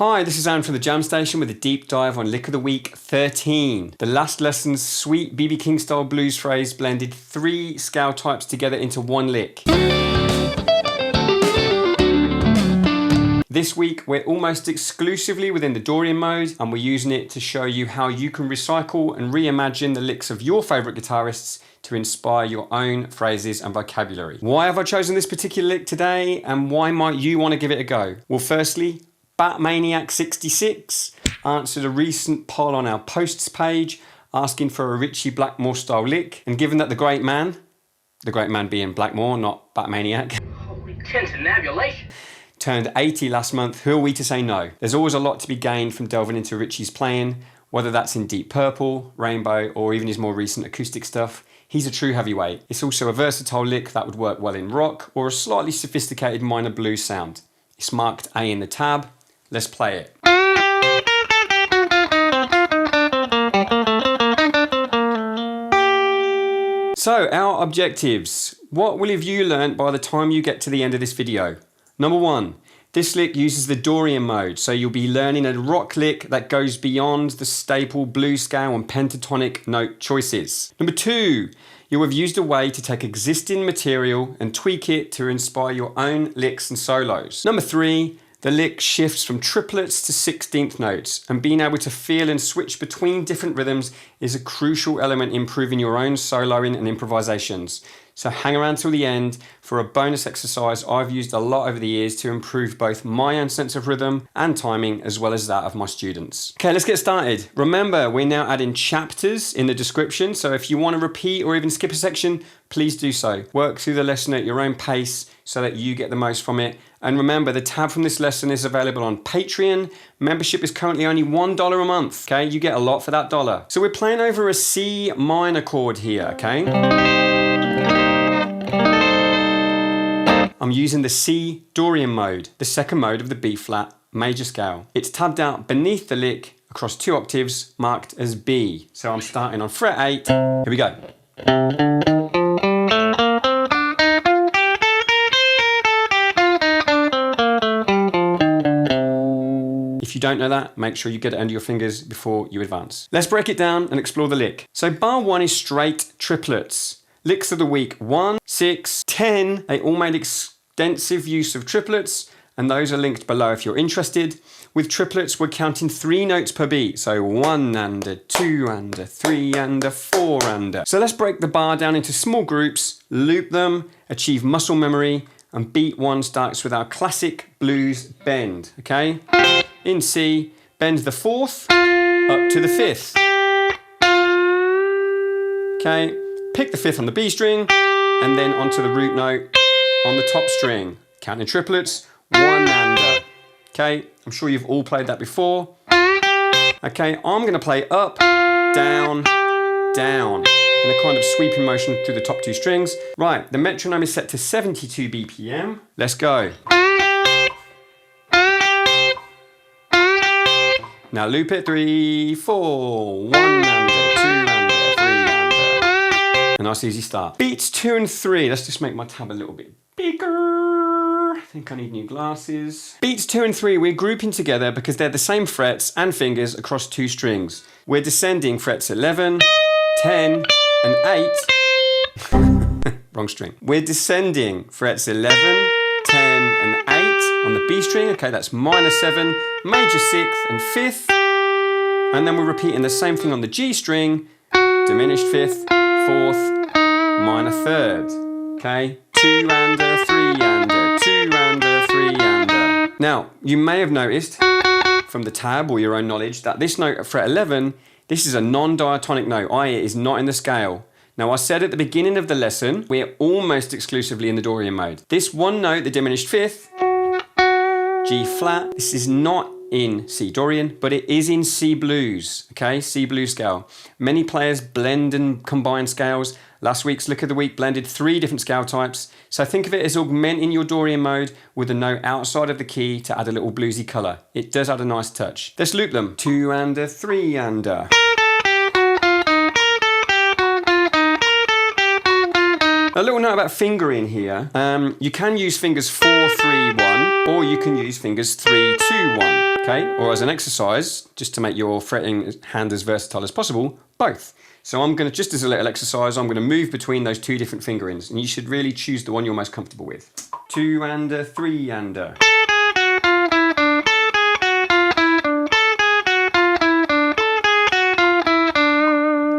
Hi, this is Aaron from the Jam Station with a deep dive on Lick of the Week 13. The last lesson's sweet BB King style blues phrase blended 3 scale types together into one lick. This week, we're almost exclusively within the Dorian mode, and we're using it to show you how you can recycle and reimagine the licks of your favourite guitarists to inspire your own phrases and vocabulary. Why have I chosen this particular lick today, and why might you want to give it a go? Well, firstly, Batmaniac66 answered a recent poll on our posts page asking for a Ritchie Blackmore style lick, and given that the great man being Blackmore, not Batmaniac, holy tintinabulation, turned 80 last month, who are we to say no? There's always a lot to be gained from delving into Ritchie's playing, whether that's in Deep Purple, Rainbow, or even his more recent acoustic stuff. He's a true heavyweight. It's also a versatile lick that would work well in rock or a slightly sophisticated minor blues sound. It's marked A in the tab. Let's play it. So, our objectives. What will have you learnt by the time you get to the end of this video? Number 1, this lick uses the Dorian mode, so you'll be learning a rock lick that goes beyond the staple blues scale and pentatonic note choices. Number 2, you'll have used a way to take existing material and tweak it to inspire your own licks and solos. Number 3, the lick shifts from triplets to 16th notes, and being able to feel and switch between different rhythms is a crucial element in improving your own soloing and improvisations. So hang around till the end for a bonus exercise I've used a lot over the years to improve both my own sense of rhythm and timing, as well as that of my students. Okay, let's get started. Remember, we're now adding chapters in the description, so if you want to repeat or even skip a section, please do so. Work through the lesson at your own pace so that you get the most from it. And remember, the tab from this lesson is available on Patreon. Membership is currently only $1 a month, okay? You get a lot for that dollar. So we're playing over a C minor chord here, okay? I'm using the C Dorian mode, the second mode of the B flat major scale. It's tabbed out beneath the lick across 2 octaves marked as B. So I'm starting on fret 8. Here we go. If you don't know that, make sure you get it under your fingers before you advance. Let's break it down and explore the lick. So bar 1 is straight triplets. Licks of the week 1, 6, 10. They all made extensive use of triplets, and those are linked below if you're interested. With triplets, we're counting 3 notes per beat. So 1 and a 2 and a 3 and a 4 and a. So let's break the bar down into small groups, loop them, achieve muscle memory, and beat 1 starts with our classic blues bend, okay? In C, bend the 4th up to the 5th. Okay, pick the 5th on the B string, and then onto the root note on the top string. Counting triplets, 1 and a. Okay, I'm sure you've all played that before. Okay, I'm gonna play up, down, down, in a kind of sweeping motion through the top 2 strings. Right, the metronome is set to 72 BPM. Let's go. Now loop it, 3, 4, 1 and a, 2 and a, 3 and a. A nice easy start. Beats 2 and 3. Let's just make my tab a little bit bigger. I think I need new glasses. Beats 2 and 3 we're grouping together because they're the same frets and fingers across 2 strings. We're descending frets 11, 10 and 8. Wrong string. We're descending frets 11, 10 and 8 on the B string. Okay, that's minor 7, major 6th and 5th. And then we're repeating the same thing on the G string, diminished 5th, 4th, minor 3rd. Okay, 2 and a, 3 and a, 2 and a, 3 and a. Now, you may have noticed from the tab or your own knowledge that this note at fret 11, this is a non-diatonic note, i.e. it is not in the scale. Now, I said at the beginning of the lesson, we're almost exclusively in the Dorian mode. This one note, the diminished 5th, G flat, this is not in C Dorian, but it is in C blues, okay? C blues scale. Many players blend and combine scales. Last week's Lick of the Week blended 3 different scale types. So think of it as augmenting your Dorian mode with a note outside of the key to add a little bluesy colour. It does add a nice touch. Let's loop them. 2 and a, 3 and a. A little note about fingering here. You can use fingers 4, 3, 1, or you can use fingers 3, 2, 1, okay? Or as an exercise, just to make your fretting hand as versatile as possible, both. So I'm gonna, just as a little exercise, I'm gonna move between those two different fingerings, and you should really choose the one you're most comfortable with. 2 and a 3 and a.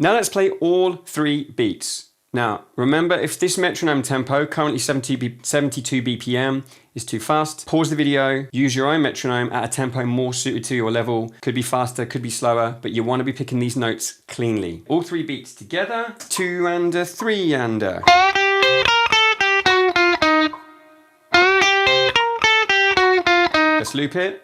Now let's play all 3 beats. Now, remember, if this metronome tempo, currently 72 BPM, is too fast, pause the video, use your own metronome at a tempo more suited to your level. Could be faster, could be slower, but you want to be picking these notes cleanly. All 3 beats together. 2 and a 3 and a. Let's loop it.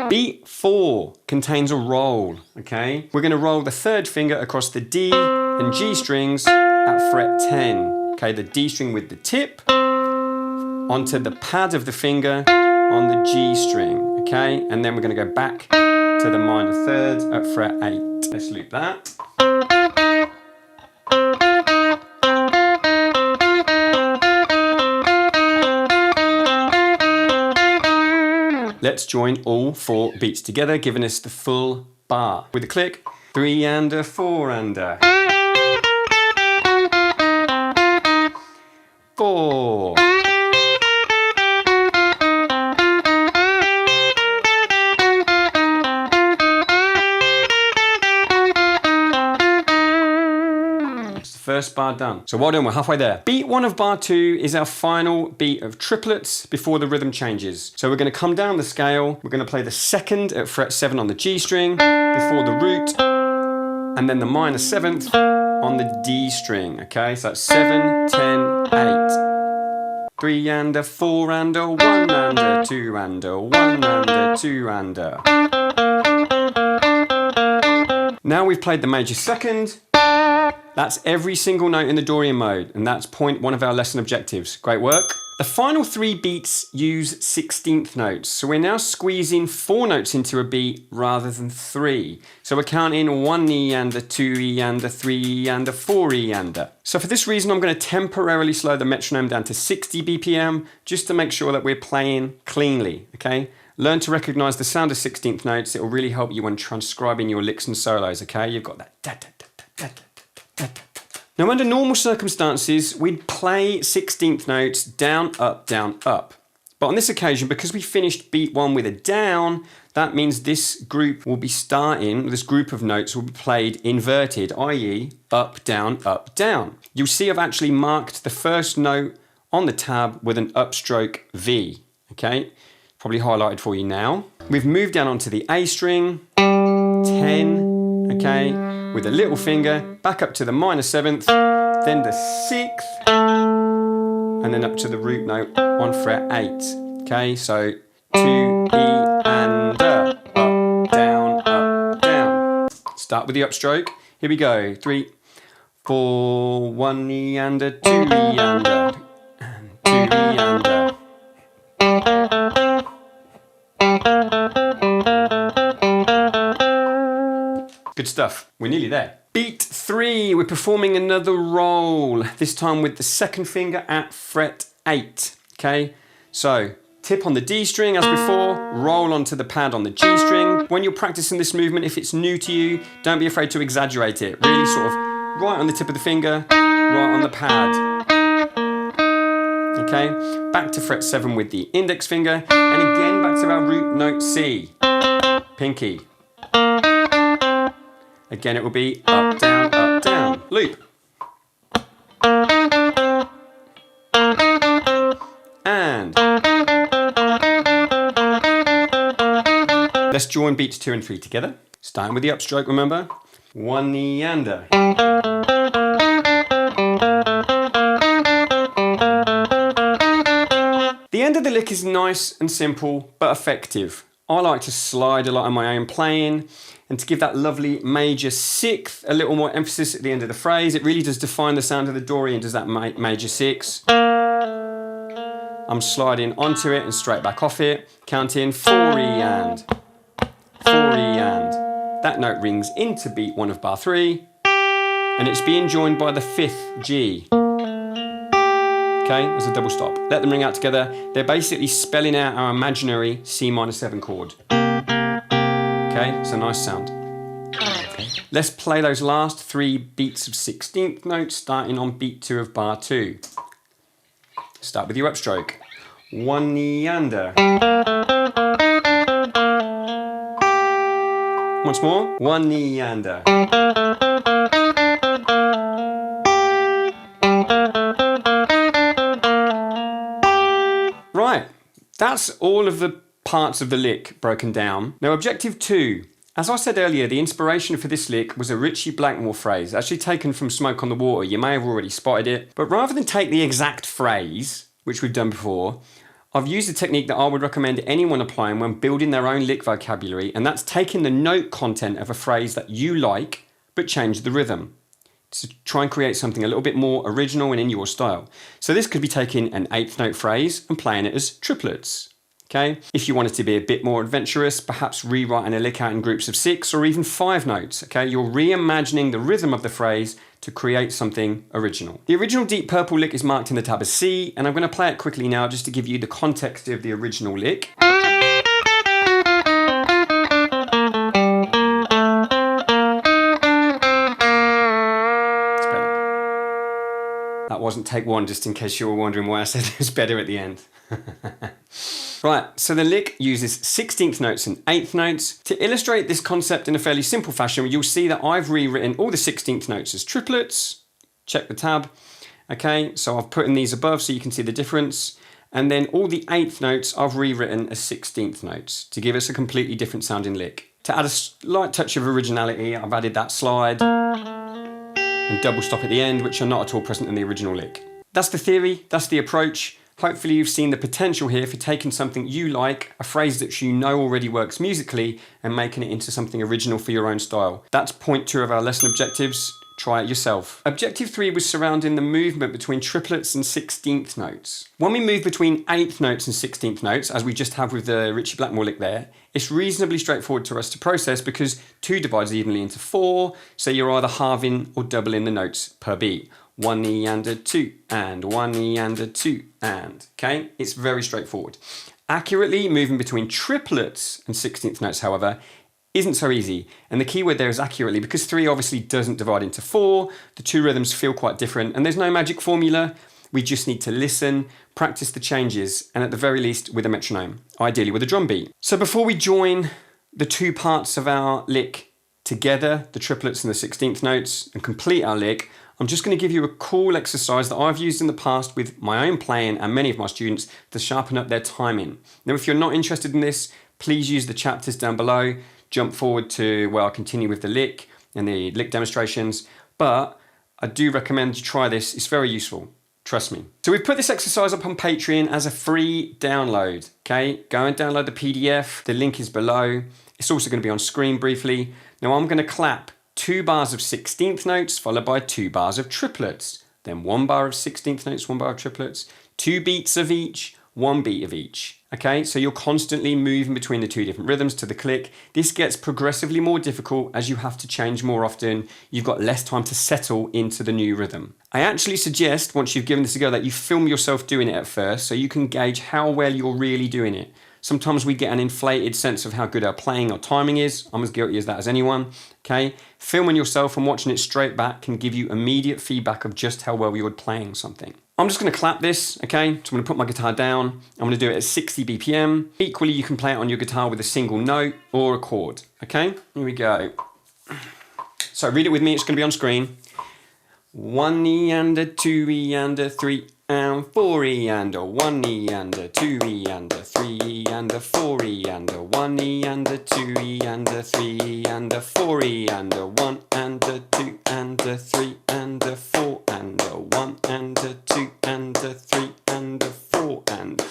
Beat 4 contains a roll, okay? We're gonna roll the 3rd finger across the D and G strings at fret 10. Okay, the D string with the tip onto the pad of the finger on the G string, okay? And then we're gonna go back to the minor 3rd at fret 8. Let's loop that. Let's join all 4 beats together, giving us the full bar. With a click, 3 and a 4 and a. 4. First bar done. So well done, we're halfway there. Beat 1 of bar 2 is our final beat of triplets before the rhythm changes. So we're going to come down the scale, we're going to play the 2nd at fret 7 on the G string, before the root, and then the minor 7th on the D string, okay? So that's 7, 10, 8. 3 and a 4 and a 1 and a 2 and a 1 and a 2 and a. Now we've played the major 2nd. That's every single note in the Dorian mode, and that's point 1 of our lesson objectives. Great work. The final 3 beats use 16th notes, so we're now squeezing 4 notes into a beat rather than 3. So we're counting 1 E and a 2 E and a 3 E and a 4 E and a. So for this reason, I'm going to temporarily slow the metronome down to 60 BPM, just to make sure that we're playing cleanly, okay? Learn to recognize the sound of 16th notes. It will really help you when transcribing your licks and solos, okay? You've got that da da da da da da. Now, under normal circumstances, we'd play 16th notes down, up, down, up. But on this occasion, because we finished beat 1 with a down, that means this group will be starting, this group of notes will be played inverted, i.e. up, down, up, down. You'll see I've actually marked the first note on the tab with an upstroke V, okay? Probably highlighted for you now. We've moved down onto the A string, 10, okay? With a little finger, back up to the minor 7th, then the 6th, and then up to the root note on fret 8. Okay, so 2 E and up, down, up, down. Start with the upstroke. Here we go. 3, 4, 1 E and a 2 E and a, and 2 E and a. Good stuff. We're nearly there. Beat 3, we're performing another roll, this time with the 2nd finger at fret 8. Okay, so tip on the D string as before, roll onto the pad on the G string. When you're practicing this movement, if it's new to you, don't be afraid to exaggerate it. Really sort of right on the tip of the finger, right on the pad. Okay, back to fret 7 with the index finger, and again back to our root note C, pinky. Again, it will be up, down, loop. And let's join beats 2 and 3 together. Starting with the upstroke, remember? 1 E and a. The end of the lick is nice and simple, but effective. I like to slide a lot on my own playing, and to give that lovely major 6th a little more emphasis at the end of the phrase. It really does define the sound of the Dorian, does that major 6. I'm sliding onto it and straight back off it, counting 4 E and, 4 E and. That note rings into beat 1 of bar 3, and it's being joined by the 5th G. Okay, there's a double stop. Let them ring out together. They're basically spelling out our imaginary C minor 7 chord. Okay, it's a nice sound. Okay. Let's play those last 3 beats of 16th notes, starting on beat 2 of bar 2. Start with your upstroke. 1 knee under. Once more. 1 knee under. Right, that's all of the parts of the lick broken down. Now, objective 2. As I said earlier, the inspiration for this lick was a Ritchie Blackmore phrase, actually taken from Smoke on the Water. You may have already spotted it. But rather than take the exact phrase, which we've done before, I've used a technique that I would recommend anyone applying when building their own lick vocabulary, and that's taking the note content of a phrase that you like, but change the rhythm, to try and create something a little bit more original and in your style. So this could be taking an 8th note phrase and playing it as triplets. Okay? If you wanted to be a bit more adventurous, perhaps rewriting a lick out in groups of 6 or even 5 notes. Okay? You're reimagining the rhythm of the phrase to create something original. The original Deep Purple lick is marked in the tab as C, and I'm going to play it quickly now just to give you the context of the original lick. That wasn't take 1, just in case you were wondering why I said it was better at the end. Right, so the lick uses 16th notes and 8th notes. To illustrate this concept in a fairly simple fashion, you'll see that I've rewritten all the 16th notes as triplets. Check the tab. Okay, so I've put in these above so you can see the difference. And then all the 8th notes I've rewritten as 16th notes to give us a completely different sounding lick. To add a slight touch of originality, I've added that slide and double stop at the end, which are not at all present in the original lick. That's the theory, that's the approach. Hopefully you've seen the potential here for taking something you like, a phrase that you know already works musically, and making it into something original for your own style. That's point 2 of our lesson objectives. Try it yourself. Objective 3 was surrounding the movement between triplets and 16th notes. When we move between 8th notes and 16th notes, as we just have with the Ritchie Blackmore lick there, it's reasonably straightforward to us to process because 2 divides evenly into 4, so you're either halving or doubling the notes per beat. 1 knee under 2 and 1 knee under 2 and, okay? It's very straightforward. Accurately moving between triplets and 16th notes, however, isn't so easy. And the key word there is accurately, because 3 obviously doesn't divide into 4. The 2 rhythms feel quite different, and there's no magic formula. We just need to listen, practice the changes, and at the very least with a metronome, ideally with a drum beat. So before we join the 2 parts of our lick together, the triplets and the 16th notes, and complete our lick, I'm just going to give you a cool exercise that I've used in the past with my own playing and many of my students to sharpen up their timing. Now, if you're not interested in this, please use the chapters down below. Jump forward to where I'll continue with the lick and the lick demonstrations. But I do recommend you try this. It's very useful. Trust me. So we've put this exercise up on Patreon as a free download. Okay, go and download the PDF. The link is below. It's also going to be on screen briefly. Now I'm going to clap 2 bars of 16th notes followed by 2 bars of triplets. Then 1 bar of 16th notes, 1 bar of triplets, 2 beats of each, 1 beat of each. Okay, so you're constantly moving between the 2 different rhythms to the click. This gets progressively more difficult as you have to change more often. You've got less time to settle into the new rhythm. I actually suggest, once you've given this a go, that you film yourself doing it at first so you can gauge how well you're really doing it. Sometimes we get an inflated sense of how good our playing or timing is. I'm as guilty as that as anyone. Okay, filming yourself and watching it straight back can give you immediate feedback of just how well you're playing something. I'm just going to clap this, okay? So I'm going to put my guitar down. I'm going to do it at 60 BPM. Equally, you can play it on your guitar with a single note or a chord, okay? Here we go. So read it with me, it's going to be on screen. 1 knee under, 2 E under, 3 and 4 E under, 1 knee under, 2 E under, 3 E under, 4 E under, 1 knee under, 2 E under, 3 E under, 4 E under, 1 under, 2 under, 3 under, 4 under, 1 under, 2 under, 3 under, 4 under,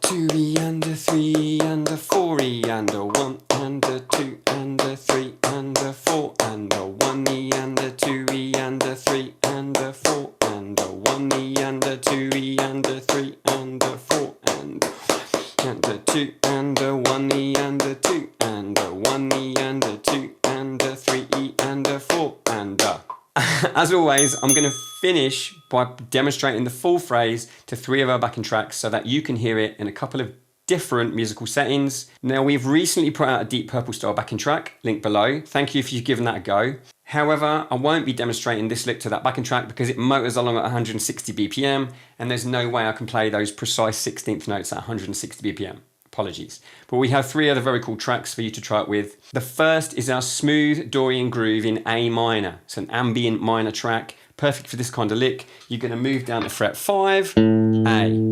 2 E under, 3 E under, 4 E under, 1 under, 2 under, 3 under, 4 under, 1 E under, 2 E under, 3 under, 4 under, 1 E under, 2 E under, 3 under, 4 under, 2 under, 1 E under, 2 under, 1 E under, 2 under, 3 E under, 4 under. As always, I'm going to finish by demonstrating the full phrase to 3 of our backing tracks so that you can hear it in a couple of different musical settings. Now, we've recently put out a Deep Purple style backing track, link below. Thank you if you've given that a go. However, I won't be demonstrating this lick to that backing track because it motors along at 160 BPM and there's no way I can play those precise 16th notes at 160 BPM. Apologies. But we have 3 other very cool tracks for you to try it with. The first is our smooth Dorian groove in A minor. It's an ambient minor track, perfect for this kind of lick. You're going to move down to fret 5, A.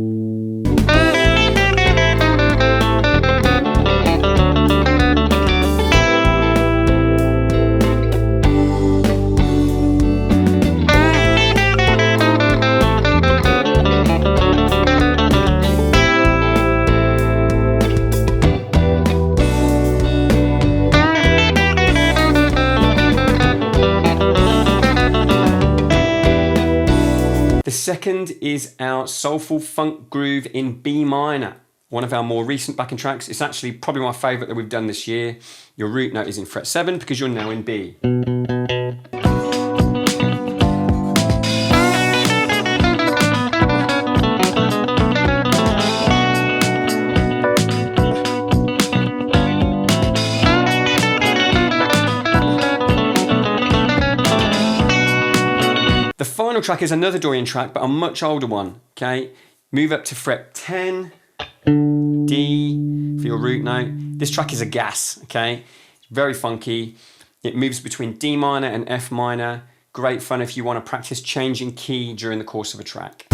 The second is our Soulful Funk groove in B minor, one of our more recent backing tracks. It's actually probably my favourite that we've done this year. Your root note is in fret 7 because you're now in B. The final track is another Dorian track, but a much older one, okay? Move up to fret 10, D for your root note. This track is a gas, okay? It's very funky. It moves between D minor and F minor. Great fun if you want to practice changing key during the course of a track.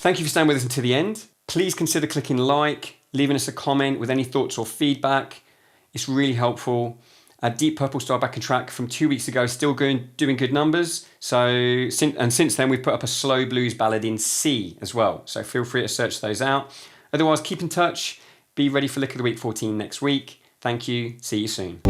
Thank you for staying with us until the end. Please consider clicking like, leaving us a comment with any thoughts or feedback. It's really helpful. A Deep Purple style backing track from 2 weeks ago is still doing good numbers. Since then we've put up a slow blues ballad in C as well. So feel free to search those out. Otherwise, keep in touch. Be ready for Lick of the Week 14 next week. Thank you. See you soon.